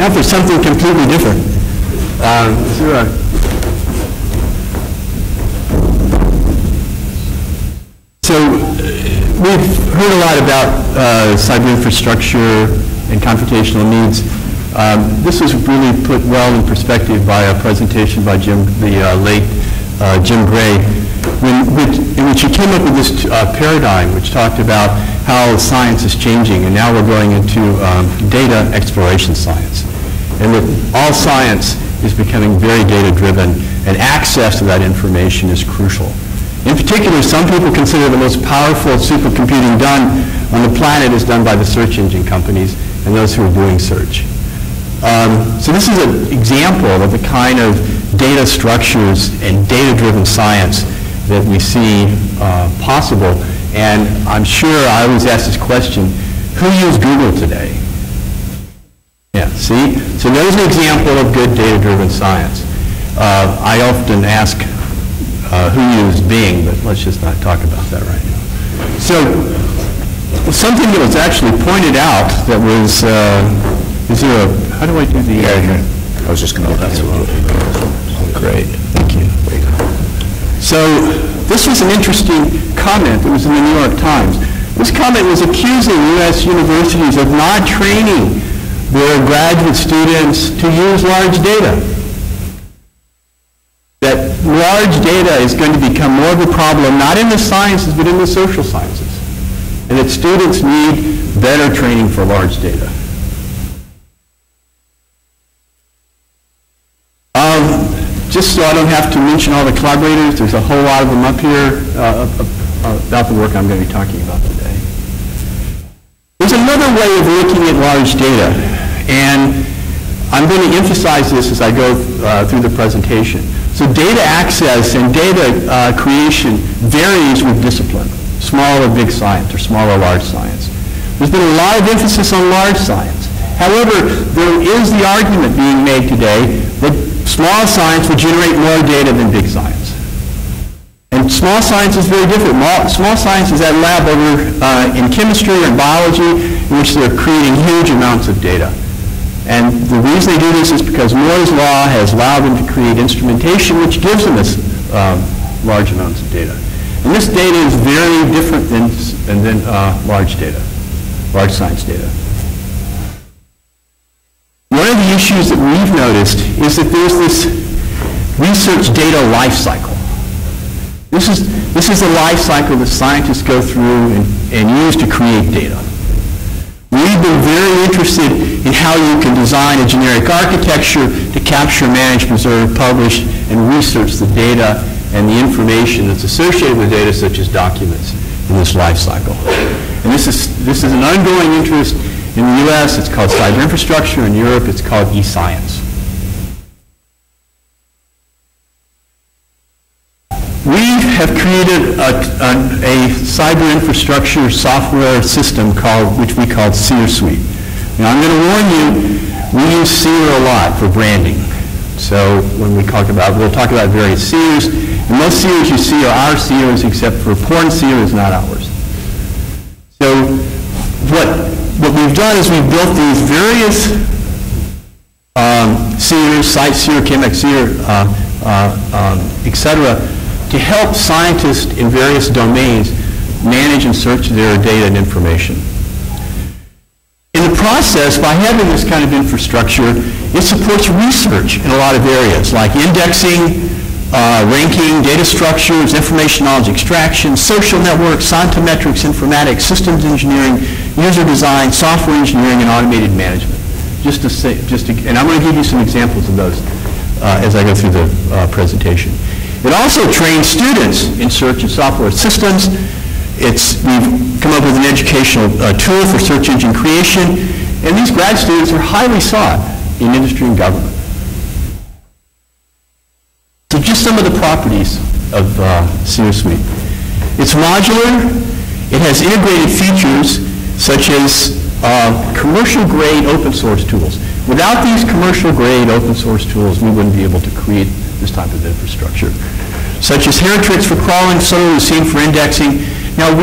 Now for something completely different. So we've heard a lot about cyber infrastructure and computational needs. This was really put well in perspective by a presentation by the late Jim Gray, in which he came up with this paradigm which talked about how science is changing, and now we're going into data exploration science. And that all science is becoming very data-driven, and access to that information is crucial. In particular, some people consider the most powerful supercomputing done on the planet is done by the search engine companies and those who are doing search. So this is an example of the kind of data structures and data-driven science that we see possible. And I'm sure I always ask this question, who uses Google today? Yeah, see? So there's an example of good data-driven science. I often ask who used Bing, but let's just not talk about that right now. So something that was actually pointed out that was, is there a, how do I do the? Yeah, I was just going to. That's great, thank you. So this was an interesting comment that was in the New York Times. This comment was accusing U.S. universities of not training their graduate students to use large data. That large data is going to become more of a problem, not in the sciences, but in the social sciences. And that students need better training for large data. Just so I don't have to mention all the collaborators, there's a whole lot of them up here about the work I'm going to be talking about today. There's another way of looking at large data, and I'm going to emphasize this as I go through the presentation. So data access and data creation varies with discipline, small or big science, or small or large science. There's been a lot of emphasis on large science. However, there is the argument being made today that small science will generate more data than big science. And small science is very different. Small science is that lab over in chemistry or biology in which they're creating huge amounts of data. And the reason they do this is because Moore's law has allowed them to create instrumentation which gives them this large amounts of data. And this data is very different than large data, large science data. One of the issues that we've noticed is that there's this research data life cycle. This is the life cycle that scientists go through and use to create data. We've been very interested in how you can design a generic architecture to capture, manage, preserve, publish, and research the data and the information that's associated with data, such as documents, in this life cycle. And this is an ongoing interest. In the US, it's called Cyberinfrastructure. In Europe, it's called e-science. We have created a cyber infrastructure software system which we call Seer Suite. Now, I'm going to warn you, we use Seer a lot for branding. So when we'll talk about various Seers, and most Seers you see are our Seers, except for porn Seer is not ours. So what we've done is we've built these various Seers, Site Seer, Chemex Seer, etc., to help scientists in various domains manage and search their data and information. In the process, by having this kind of infrastructure, it supports research in a lot of areas, like indexing, ranking, data structures, information knowledge extraction, social networks, scientometrics, informatics, systems engineering, user design, software engineering, and automated management. And I'm going to give you some examples of those as I go through the presentation. It also trains students in search and software systems. We've come up with an educational tool for search engine creation, and these grad students are highly sought in industry and government. So just some of the properties of Seer Suite. It's modular. It has integrated features such as commercial-grade open source tools. Without these commercial-grade open source tools, we wouldn't be able to create this type of infrastructure, such as heritrix for crawling, solo lucene for indexing. Now,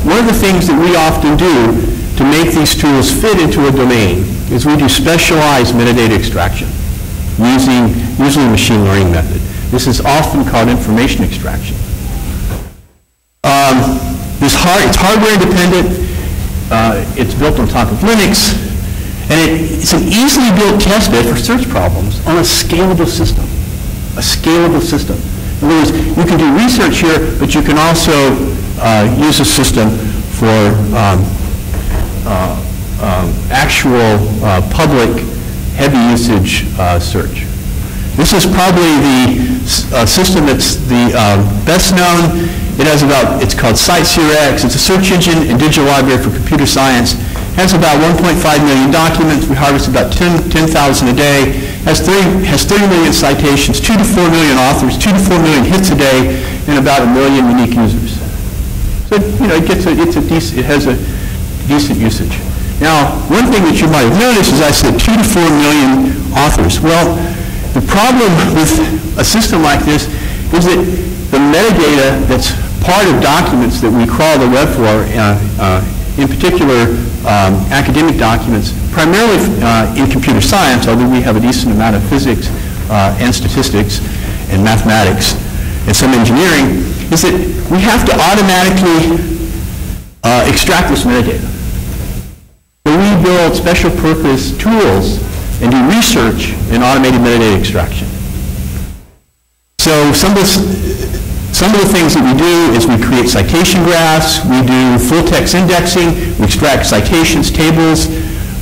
one of the things that we often do to make these tools fit into a domain is we do specialized metadata extraction using usually a machine learning method. This is often called information extraction. It's hardware independent. It's built on top of Linux, and it's an easily built test bed for search problems on a scalable system. A scalable system. In other words, you can do research here, but you can also use a system for actual public heavy usage search. This is probably the system that's the best known. It's called CiteSeerX. It's a search engine and digital library for computer science. It has about 1.5 million documents. We harvest about 10,000 a day. Has 30 million citations, 2 to 4 million authors, 2 to 4 million hits a day, and about 1 million unique users. So it has a decent usage. Now, one thing that you might have noticed is I said 2 to 4 million authors. Well, the problem with a system like this is that the metadata that's part of documents that we crawl the web for, in particular academic documents, primarily in computer science, although we have a decent amount of physics and statistics and mathematics and some engineering, is that we have to automatically extract this metadata. So we build special purpose tools and do research in automated metadata extraction. So some of the things that we do is we create citation graphs, we do full text indexing, we extract citations, tables,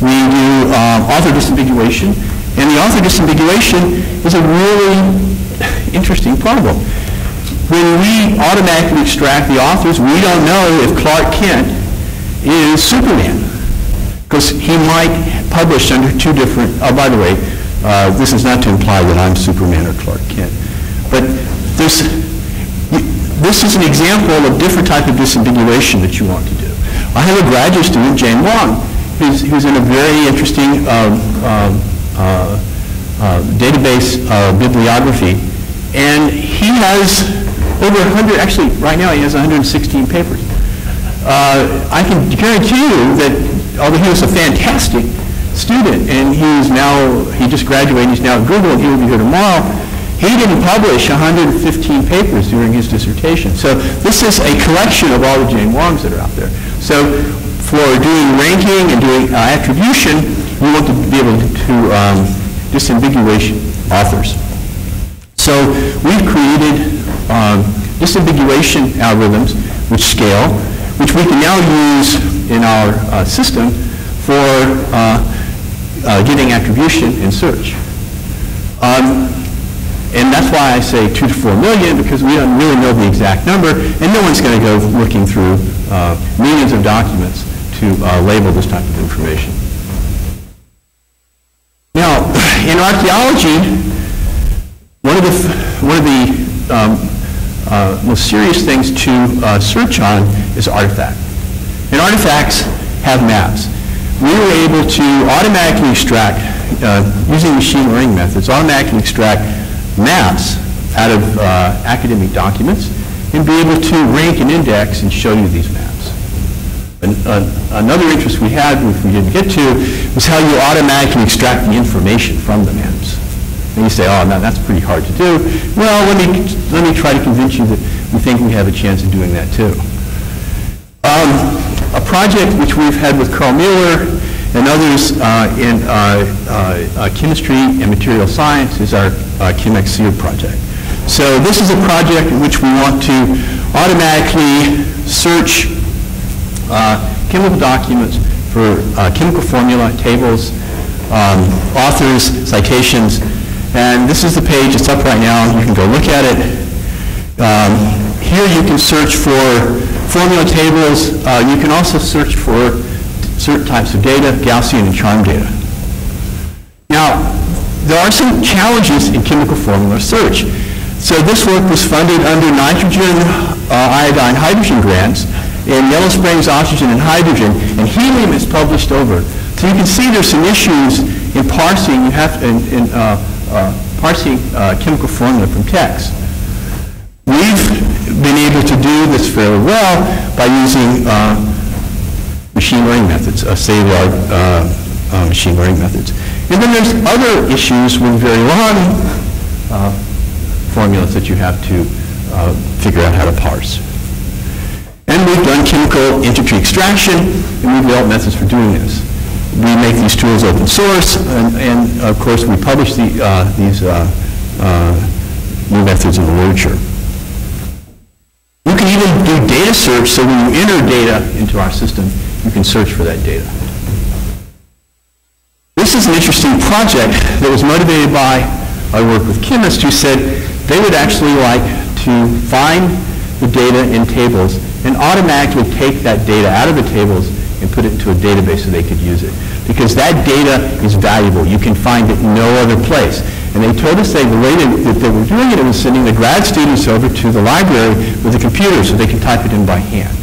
we do author disambiguation, and the author disambiguation is a really interesting problem. When we automatically extract the authors, we don't know if Clark Kent is Superman, because he might publish under two different, by the way, this is not to imply that I'm Superman or Clark Kent, but this is an example of different type of disambiguation that you want to do. I have a graduate student, Jane Wong, who's in a very interesting database bibliography, and he has over 100, actually right now he has 116 papers. I can guarantee you that although he was a fantastic student and he just graduated, he's now at Google and he will be here tomorrow, he didn't publish 115 papers during his dissertation. So this is a collection of all the Jane Wongs that are out there. So for doing ranking and doing attribution, you want to be able to disambiguate authors. So we've created disambiguation algorithms which scale, which we can now use in our system for getting attribution in search. And that's why I say 2 to 4 million, because we don't really know the exact number, and no one's going to go looking through millions of documents to label this type of information. Now, in archaeology, one of the most serious things to search on is artifact. And artifacts have maps. We were able to automatically extract, using machine learning methods, automatically extract maps out of academic documents and be able to rank and index and show you these maps. Another interest we had, which we didn't get to, was how you automatically extract the information from the maps. And you say, oh, no, that's pretty hard to do. Well, let me try to convince you that we think we have a chance of doing that too. A project which we've had with Carl Mueller and others in chemistry and material science is our ChemXSeer project. So this is a project in which we want to automatically search chemical documents for chemical formula, tables, authors, citations, and this is the page. It's up right now. You can go look at it. Here you can search for formula tables. You can also search for certain types of data, Gaussian and charm data. Now, there are some challenges in chemical formula search. So this work was funded under nitrogen, iodine, hydrogen grants, and Yellow Springs, oxygen, and hydrogen, and helium is published over. So you can see there's some issues in parsing. You have parsing chemical formula from text. We've been able to do this fairly well by using machine learning methods, state-of-the-art machine learning methods. And then there's other issues with very long formulas that you have to figure out how to parse. And we've done chemical entropy extraction, and we've developed methods for doing this. We make these tools open source, and of course we publish these new methods in the literature. You can even do data search, so when you enter data into our system, you can search for that data. This is an interesting project that was motivated by our work with chemists who said they would actually like to find the data in tables and automatically take that data out of the tables and put it into a database so they could use it. Because that data is valuable. You can find it no other place. And they told us the way that they were doing it, was sending the grad students over to the library with a computer so they could type it in by hand.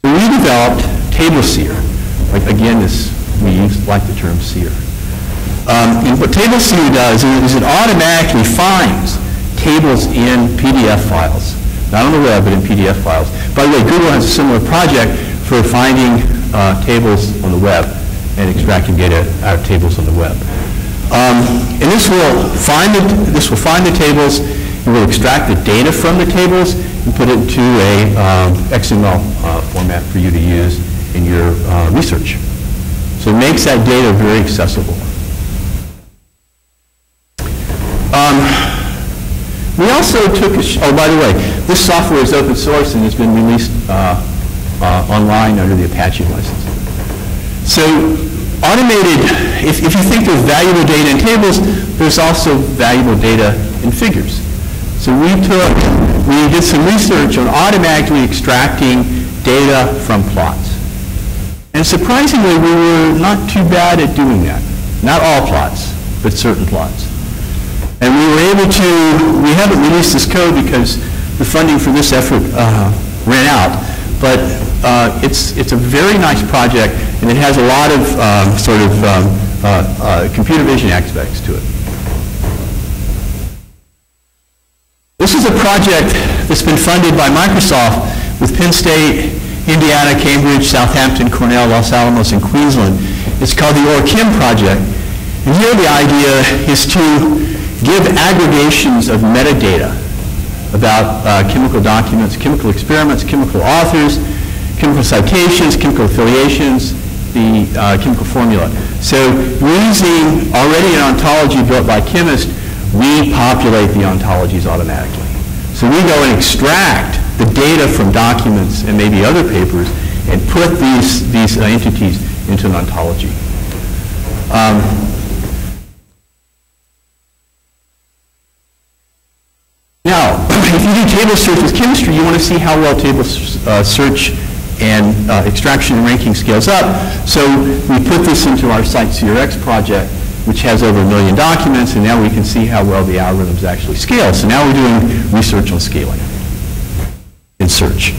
So we developed Table Seer. Again, we like the term seer. And what Table Seer does is it automatically finds tables in PDF files. Not on the web, but in PDF files. By the way, Google has a similar project for finding tables on the web and extracting data out of tables on the web. And this will find the tables, it will extract the data from the tables and put it into a XML format for you to use in your research. So it makes that data very accessible. We also took oh, by the way, this software is open source and has been released online under the Apache license. So automated, if you think there's valuable data in tables, there's also valuable data in figures. So we did some research on automatically extracting data from plots. And surprisingly, we were not too bad at doing that. Not all plots, but certain plots. And we were able to, we haven't released this code because the funding for this effort ran out, but it's a very nice project, and it has a lot of computer vision aspects to it. This is a project that's been funded by Microsoft with Penn State, Indiana, Cambridge, Southampton, Cornell, Los Alamos, and Queensland. It's called the ORChem project. And here the idea is to give aggregations of metadata about chemical documents, chemical experiments, chemical authors, chemical citations, chemical affiliations, the chemical formula. So using already an ontology built by chemists, we populate the ontologies automatically. So we go and extract the data from documents and maybe other papers and put these entities into an ontology. Now, if you do table search with chemistry, you want to see how well table search and extraction and ranking scales up. So we put this into our CyberCRX project, which has over 1 million documents, and now we can see how well the algorithms actually scale. So now we're doing research on scaling in search.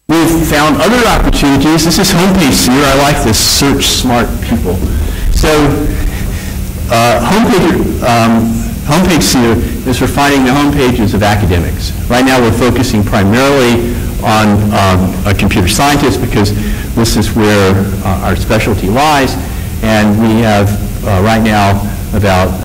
We've found other opportunities. This is homepage seer. I like this, search smart people. So homepage seer is for finding the homepages of academics. Right now we're focusing primarily on computer scientists because this is where our specialty lies, and we have right now about